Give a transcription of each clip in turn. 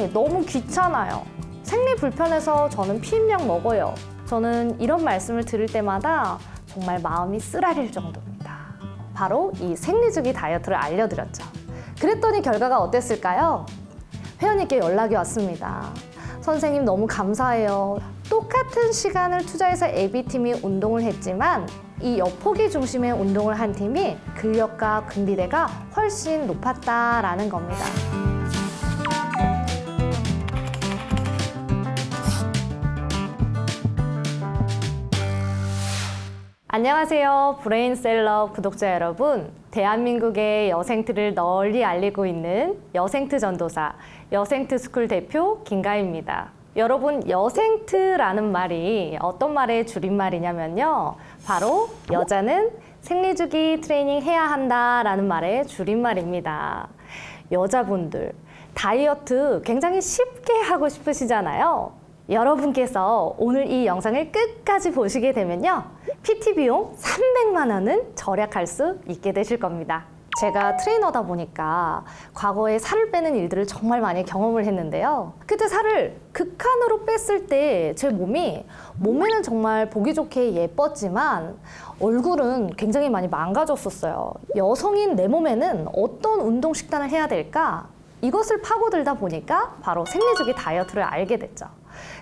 생리 너무 귀찮아요. 생리 불편해서 저는 피임약 먹어요. 저는 이런 말씀을 들을 때마다 정말 마음이 쓰라릴 정도입니다. 바로 이 생리주기 다이어트를 알려드렸죠. 그랬더니 결과가 어땠을까요? 회원님께 연락이 왔습니다. 선생님 너무 감사해요. 똑같은 시간을 투자해서 AB팀이 운동을 했지만 이 여포기 중심의 운동을 한 팀이 근력과 근비대가 훨씬 높았다라는 겁니다. 안녕하세요. 브레인셀럽 구독자 여러분. 대한민국의 여생트를 널리 알리고 있는 여생트 전도사, 여생트 스쿨 대표 김가희입니다. 여러분, 여생트라는 말이 어떤 말의 줄임말이냐면요. 바로 여자는 생리주기 트레이닝 해야 한다라는 말의 줄임말입니다. 여자분들, 다이어트 굉장히 쉽게 하고 싶으시잖아요. 여러분께서 오늘 이 영상을 끝까지 보시게 되면요. PT 비용 300만 원은 절약할 수 있게 되실 겁니다. 제가 트레이너다 보니까 과거에 살을 빼는 일들을 정말 많이 경험을 했는데요. 그때 살을 극한으로 뺐을 때 제 몸에는 정말 보기 좋게 예뻤지만 얼굴은 굉장히 많이 망가졌었어요. 여성인 내 몸에는 어떤 운동 식단을 해야 될까? 이것을 파고들다 보니까 바로 생리주기 다이어트를 알게 됐죠.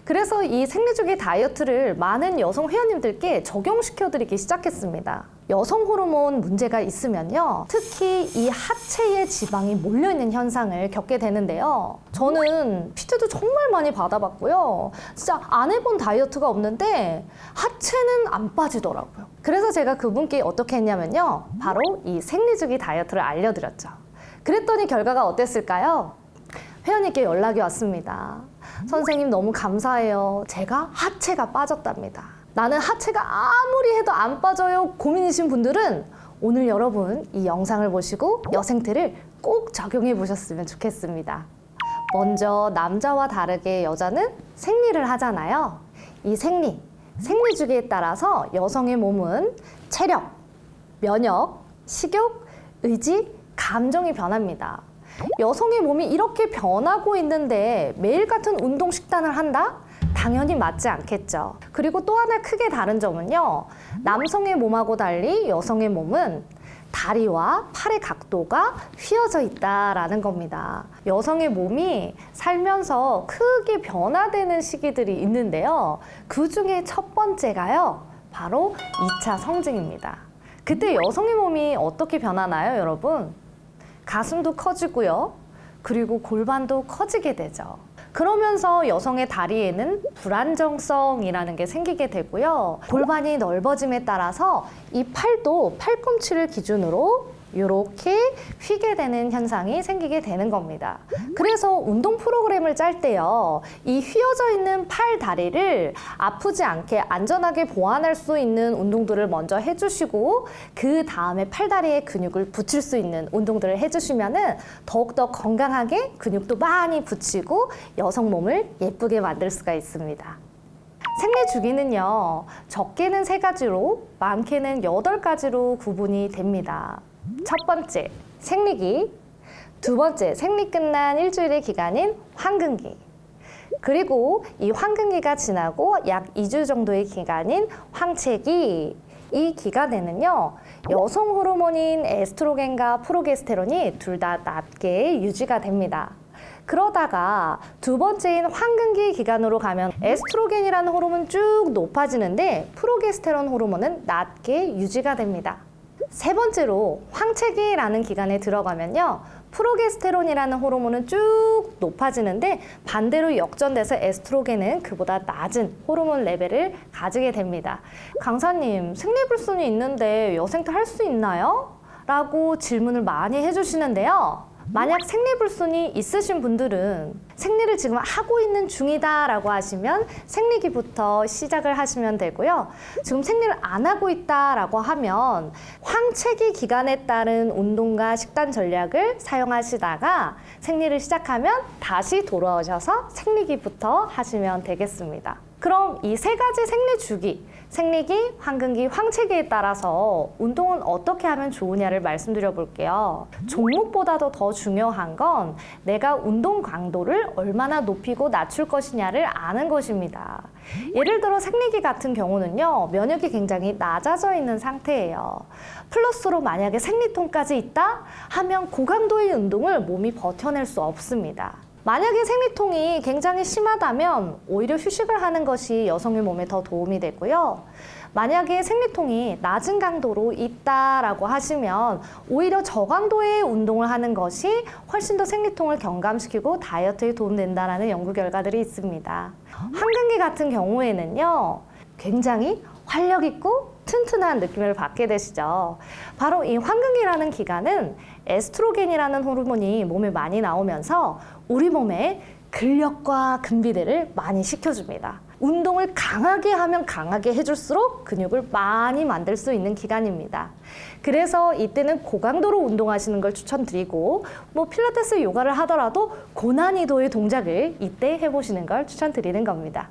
그래서 이 생리주기 다이어트를 많은 여성 회원님들께 적용시켜드리기 시작했습니다. 여성 호르몬 문제가 있으면요. 특히 이 하체에 지방이 몰려있는 현상을 겪게 되는데요. 저는 PT도 정말 많이 받아봤고요. 진짜 안 해본 다이어트가 없는데 하체는 안 빠지더라고요. 그래서 제가 그분께 어떻게 했냐면요. 바로 이 생리주기 다이어트를 알려드렸죠. 그랬더니 결과가 어땠을까요? 회원님께 연락이 왔습니다. 선생님 너무 감사해요. 제가 하체가 빠졌답니다. 나는 하체가 아무리 해도 안 빠져요. 고민이신 분들은 오늘 여러분 이 영상을 보시고 여생트를 꼭 적용해 보셨으면 좋겠습니다. 먼저 남자와 다르게 여자는 생리를 하잖아요. 이 생리주기에 따라서 여성의 몸은 체력, 면역, 식욕, 의지, 감정이 변합니다. 여성의 몸이 이렇게 변하고 있는데 매일 같은 운동 식단을 한다? 당연히 맞지 않겠죠. 그리고 또 하나 크게 다른 점은요. 남성의 몸하고 달리 여성의 몸은 다리와 팔의 각도가 휘어져 있다라는 겁니다. 여성의 몸이 살면서 크게 변화되는 시기들이 있는데요. 그 중에 첫 번째가요. 바로 2차 성징입니다. 그때 여성의 몸이 어떻게 변하나요, 여러분? 가슴도 커지고요. 그리고 골반도 커지게 되죠. 그러면서 여성의 다리에는 불안정성이라는 게 생기게 되고요. 골반이 넓어짐에 따라서 이 팔도 팔꿈치를 기준으로 이렇게 휘게 되는 현상이 생기게 되는 겁니다. 그래서 운동 프로그램을 짤 때요. 이 휘어져 있는 팔, 다리를 아프지 않게 안전하게 보완할 수 있는 운동들을 먼저 해주시고 그 다음에 팔, 다리에 근육을 붙일 수 있는 운동들을 해주시면은 더욱더 건강하게 근육도 많이 붙이고 여성 몸을 예쁘게 만들 수가 있습니다. 생리주기는요. 적게는 3가지로 많게는 8가지로 구분이 됩니다. 첫 번째, 생리기. 두 번째, 생리 끝난 일주일의 기간인 황금기. 그리고 이 황금기가 지나고 약 2주 정도의 기간인 황체기. 이 기간에는요, 여성 호르몬인 에스트로겐과 프로게스테론이 둘 다 낮게 유지가 됩니다. 그러다가 두 번째인 황금기 기간으로 가면 에스트로겐이라는 호르몬 쭉 높아지는데 프로게스테론 호르몬은 낮게 유지가 됩니다. 세 번째로 황체기라는 기간에 들어가면요. 프로게스테론이라는 호르몬은 쭉 높아지는데 반대로 역전돼서 에스트로겐은 그보다 낮은 호르몬 레벨을 가지게 됩니다. 강사님, 생리불순이 있는데 여생트 할 수 있나요? 라고 질문을 많이 해주시는데요. 만약 생리불순이 있으신 분들은 생리를 지금 하고 있는 중이다 라고 하시면 생리기부터 시작을 하시면 되고요. 지금 생리를 안 하고 있다 라고 하면 황체기 기간에 따른 운동과 식단 전략을 사용하시다가 생리를 시작하면 다시 돌아오셔서 생리기부터 하시면 되겠습니다. 그럼 이 세 가지 생리 주기, 생리기, 황금기, 황체기에 따라서 운동은 어떻게 하면 좋으냐를 말씀드려 볼게요. 종목보다도 더 중요한 건 내가 운동 강도를 얼마나 높이고 낮출 것이냐를 아는 것입니다. 예를 들어 생리기 같은 경우는요, 면역이 굉장히 낮아져 있는 상태예요. 플러스로 만약에 생리통까지 있다 하면 고강도의 운동을 몸이 버텨낼 수 없습니다. 만약에 생리통이 굉장히 심하다면 오히려 휴식을 하는 것이 여성의 몸에 더 도움이 되고요. 만약에 생리통이 낮은 강도로 있다라고 하시면 오히려 저강도의 운동을 하는 것이 훨씬 더 생리통을 경감시키고 다이어트에 도움된다는 연구 결과들이 있습니다. 황금기 같은 경우에는요, 굉장히 활력 있고 튼튼한 느낌을 받게 되시죠. 바로 이 황금기라는 기간은 에스트로겐이라는 호르몬이 몸에 많이 나오면서 우리 몸에 근력과 근비대를 많이 시켜줍니다. 운동을 강하게 하면 강하게 해줄수록 근육을 많이 만들 수 있는 기간입니다. 그래서 이때는 고강도로 운동하시는 걸 추천드리고 필라테스 요가를 하더라도 고난이도의 동작을 이때 해보시는 걸 추천드리는 겁니다.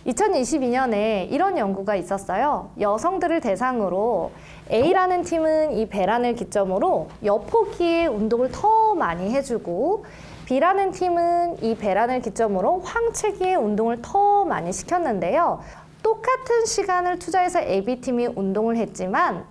2022년에 이런 연구가 있었어요. 여성들을 대상으로 A라는 팀은 이 배란을 기점으로 여포기의 운동을 더 많이 해주고 B라는 팀은 이 배란을 기점으로 황체기의 운동을 더 많이 시켰는데요. 똑같은 시간을 투자해서 AB팀이 운동을 했지만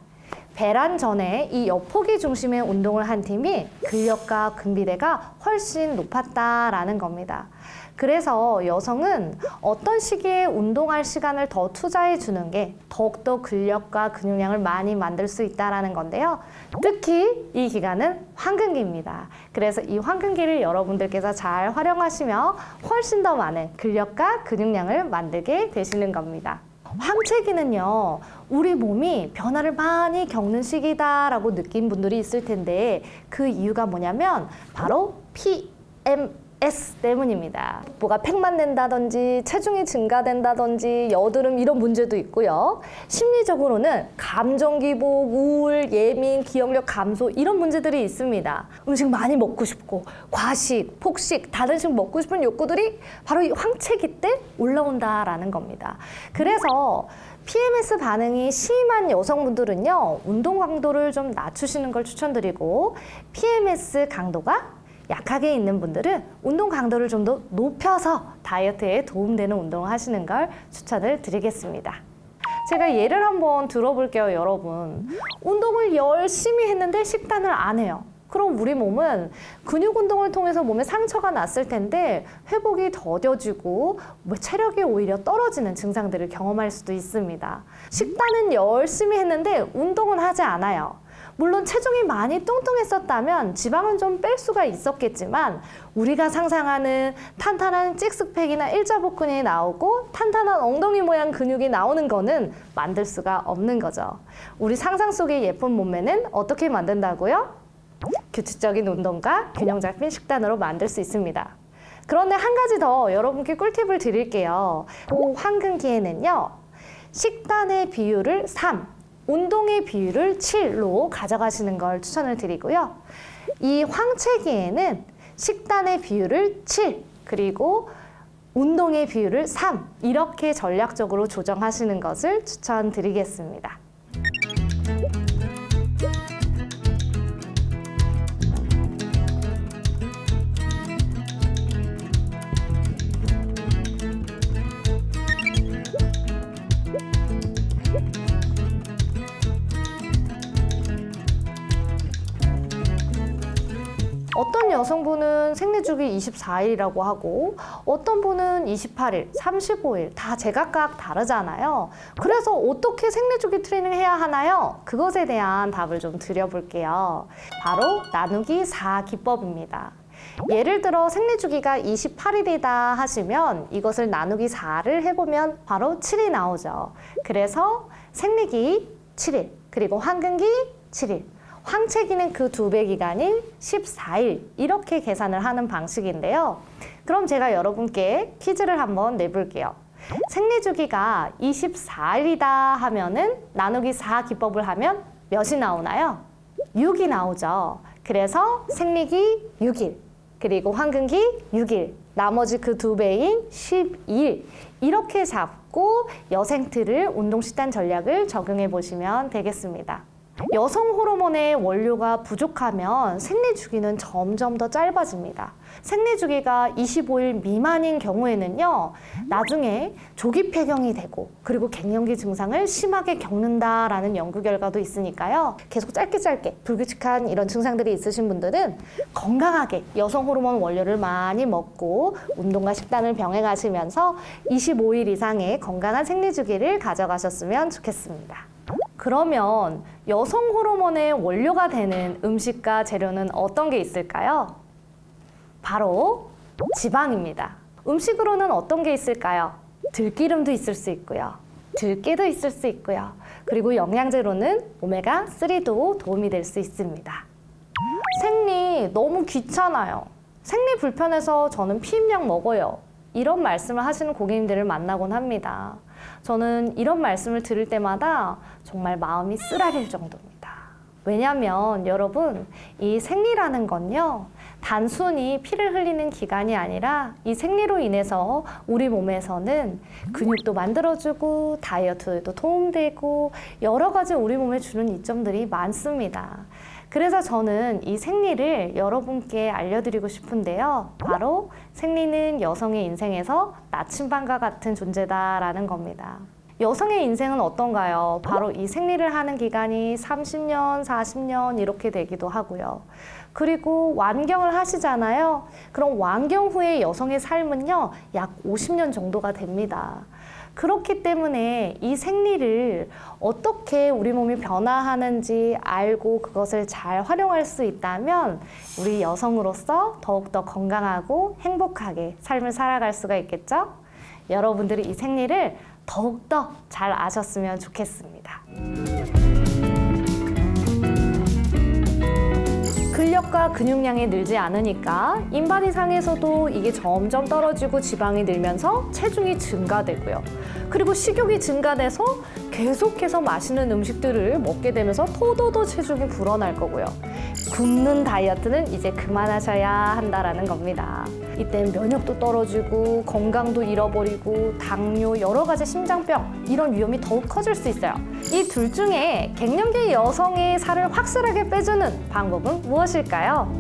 배란 전에 이 여포기 중심의 운동을 한 팀이 근력과 근비대가 훨씬 높았다라는 겁니다. 그래서 여성은 어떤 시기에 운동할 시간을 더 투자해 주는 게 더욱더 근력과 근육량을 많이 만들 수 있다는 건데요. 특히 이 기간은 황금기입니다. 그래서 이 황금기를 여러분들께서 잘 활용하시며 훨씬 더 많은 근력과 근육량을 만들게 되시는 겁니다. 황체기는요, 우리 몸이 변화를 많이 겪는 시기다라고 느낀 분들이 있을 텐데 그 이유가 뭐냐면 바로 PMS 때문입니다. 뭐가 팩만 낸다든지 체중이 증가된다든지 여드름 이런 문제도 있고요. 심리적으로는 감정 기복, 우울, 예민, 기억력 감소 이런 문제들이 있습니다. 음식 많이 먹고 싶고 과식, 폭식, 다른 식 먹고 싶은 욕구들이 바로 이 황체기 때 올라온다라는 겁니다. 그래서 PMS 반응이 심한 여성분들은요, 운동 강도를 좀 낮추시는 걸 추천드리고 PMS 강도가 약하게 있는 분들은 운동 강도를 좀 더 높여서 다이어트에 도움되는 운동을 하시는 걸 추천을 드리겠습니다. 제가 예를 한번 들어볼게요, 여러분. 운동을 열심히 했는데 식단을 안 해요. 그럼 우리 몸은 근육 운동을 통해서 몸에 상처가 났을 텐데 회복이 더뎌지고 체력이 오히려 떨어지는 증상들을 경험할 수도 있습니다. 식단은 열심히 했는데 운동은 하지 않아요. 물론 체중이 많이 뚱뚱했었다면 지방은 좀 뺄 수가 있었겠지만 우리가 상상하는 탄탄한 식스팩이나 일자복근이 나오고 탄탄한 엉덩이 모양 근육이 나오는 거는 만들 수가 없는 거죠. 우리 상상 속의 예쁜 몸매는 어떻게 만든다고요? 규칙적인 운동과 균형 잡힌 식단으로 만들 수 있습니다. 그런데 한 가지 더 여러분께 꿀팁을 드릴게요. 황금기에는요, 식단의 비율을 3, 운동의 비율을 7로 가져가시는 걸 추천을 드리고요. 이 황체기에는 식단의 비율을 7, 그리고 운동의 비율을 3, 이렇게 전략적으로 조정하시는 것을 추천드리겠습니다. 어떤 여성분은 생리주기 24일이라고 하고 어떤 분은 28일, 35일 다 제각각 다르잖아요. 그래서 어떻게 생리주기 트레이닝 해야 하나요? 그것에 대한 답을 좀 드려볼게요. 바로 나누기 4 기법입니다. 예를 들어 생리주기가 28일이다 하시면 이것을 나누기 4를 해보면 바로 7이 나오죠. 그래서 생리기 7일, 그리고 황금기 7일, 황체기는 그 2배 기간인 14일 이렇게 계산을 하는 방식인데요. 그럼 제가 여러분께 퀴즈를 한번 내볼게요. 생리주기가 24일이다 하면은 나누기 4 기법을 하면 몇이 나오나요? 6이 나오죠. 그래서 생리기 6일, 그리고 황금기 6일, 나머지 그 2배인 12일 이렇게 잡고 여생트를 운동 식단 전략을 적용해 보시면 되겠습니다. 여성 호르몬의 원료가 부족하면 생리 주기는 점점 더 짧아집니다. 생리 주기가 25일 미만인 경우에는요, 나중에 조기 폐경이 되고 그리고 갱년기 증상을 심하게 겪는다라는 연구 결과도 있으니까요. 계속 짧게 불규칙한 이런 증상들이 있으신 분들은 건강하게 여성 호르몬 원료를 많이 먹고 운동과 식단을 병행하시면서 25일 이상의 건강한 생리 주기를 가져가셨으면 좋겠습니다. 그러면 여성 호르몬의 원료가 되는 음식과 재료는 어떤 게 있을까요? 바로 지방입니다. 음식으로는 어떤 게 있을까요? 들기름도 있을 수 있고요. 들깨도 있을 수 있고요. 그리고 영양제로는 오메가3도 도움이 될 수 있습니다. 생리 너무 귀찮아요. 생리 불편해서 저는 피임약 먹어요. 이런 말씀을 하시는 고객님들을 만나곤 합니다. 저는 이런 말씀을 들을 때마다 정말 마음이 쓰라릴 정도입니다. 왜냐하면 여러분, 이 생리라는 건요, 단순히 피를 흘리는 기간이 아니라 이 생리로 인해서 우리 몸에서는 근육도 만들어주고 다이어트에도 도움되고 여러 가지 우리 몸에 주는 이점들이 많습니다. 그래서 저는 이 생리를 여러분께 알려드리고 싶은데요. 바로 생리는 여성의 인생에서 나침반과 같은 존재다라는 겁니다. 여성의 인생은 어떤가요? 바로 이 생리를 하는 기간이 30년, 40년 이렇게 되기도 하고요. 그리고 완경을 하시잖아요. 그럼 완경 후에 여성의 삶은요, 약 50년 정도가 됩니다. 그렇기 때문에 이 생리를 어떻게 우리 몸이 변화하는지 알고 그것을 잘 활용할 수 있다면 우리 여성으로서 더욱더 건강하고 행복하게 삶을 살아갈 수가 있겠죠? 여러분들이 이 생리를 더욱더 잘 아셨으면 좋겠습니다. 근력과 근육량이 늘지 않으니까 인바디상에서도 이게 점점 떨어지고 지방이 늘면서 체중이 증가되고요. 그리고 식욕이 증가돼서 계속해서 맛있는 음식들을 먹게 되면서 더더더 체중이 불어날 거고요. 굶는 다이어트는 이제 그만하셔야 한다라는 겁니다. 이때 면역도 떨어지고 건강도 잃어버리고 당뇨, 여러 가지 심장병 이런 위험이 더욱 커질 수 있어요. 이 둘 중에 갱년기 여성의 살을 확실하게 빼주는 방법은 무엇일까요?